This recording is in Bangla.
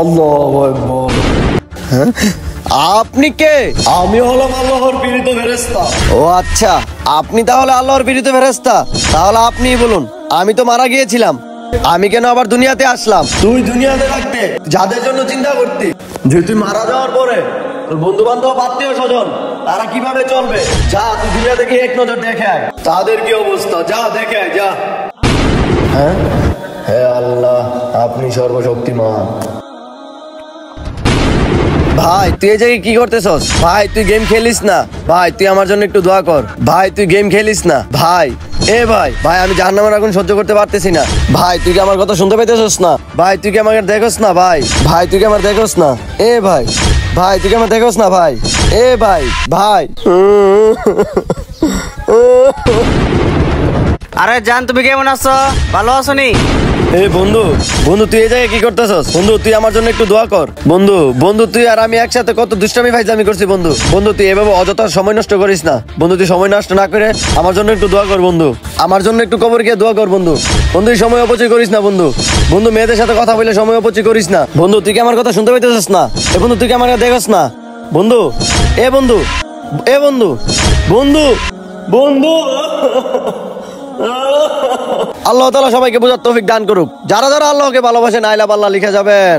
আল্লাহু আকবার। হ্যাঁ, আপনি কে? আমি হলাম আল্লাহর প্রেরিত ফেরেশতা। ও আচ্ছা, আপনি তাহলে আল্লাহর প্রেরিত ফেরেশতা। তাহলে আপনিই বলুন, আমি তো মারা গিয়েছিলাম, আমি কেন আবার দুনিয়াতে আসলাম? তুই দুনিয়াতে থাকতে যাদের জন্য চিন্তা করতি, যে তুই মারা যাওয়ার পরে তোর বন্ধু বান্ধব আত্মীয় স্বজন তারা কিভাবে চলবে, যা তুই দুনিয়া থেকে এক নজর দেখে আয় তাদের কি অবস্থা, যা দেখে আয় যা। হ্যাঁ, হে আল্লাহ, আপনি সর্বশক্তিমান। ভাই তুই এই জায়গায় কি করতেছস? ভাই তুই গেম খেলিস না। ভাই তুই আমার জন্য একটু দোয়া কর। ভাই তুই গেম খেলিস না ভাই। ভাই আমি জাহান্নামের আগুন সহ্য করতে পারতেছি না। ভাই তুই কি আমার কথা শুনতে পাইতেছস না? ভাই তুই কি আমাকে দেখোস না? ভাই তুই কি আমার দেখোস না? ভাই তুই কি আমার দেখোস না? ভাই ভাই আরে জান, তুমি কেমন আছো? ভালো আছো নি? বন্ধু তুই এই জায়গায় কি করতেছস? বন্ধু তুই আমার জন্য একটু দোয়া কর। বন্ধু তুই আর আমি একসাথে কত দুষ্টামি ফাইজলামি করছি। বন্ধু তুই এভাবে অযথা সময় নষ্ট করিস না। বন্ধু তুই সময় নষ্ট না করে আমার জন্য একটু দোয়া কর। বন্ধু আমার জন্য একটু কবর গিয়ে দোয়া কর। বন্ধু তুই সময় অপচয় করিস না। বন্ধু মেয়েদের সাথে কথা বলে সময় অপচয় করিস না। বন্ধু তুই কি আমার কথা শুনতে পাইতেছস না? বন্ধু তুই কি আমার দেখোস না? বন্ধু বন্ধু বন্ধু বন্ধু আল্লাহ তাআলা সবাইকে বোঝার তৌফিক দান করুক। যারা যারা আল্লাহকে ভালোবাসেন আইলা পাল্লা লিখে যাবেন।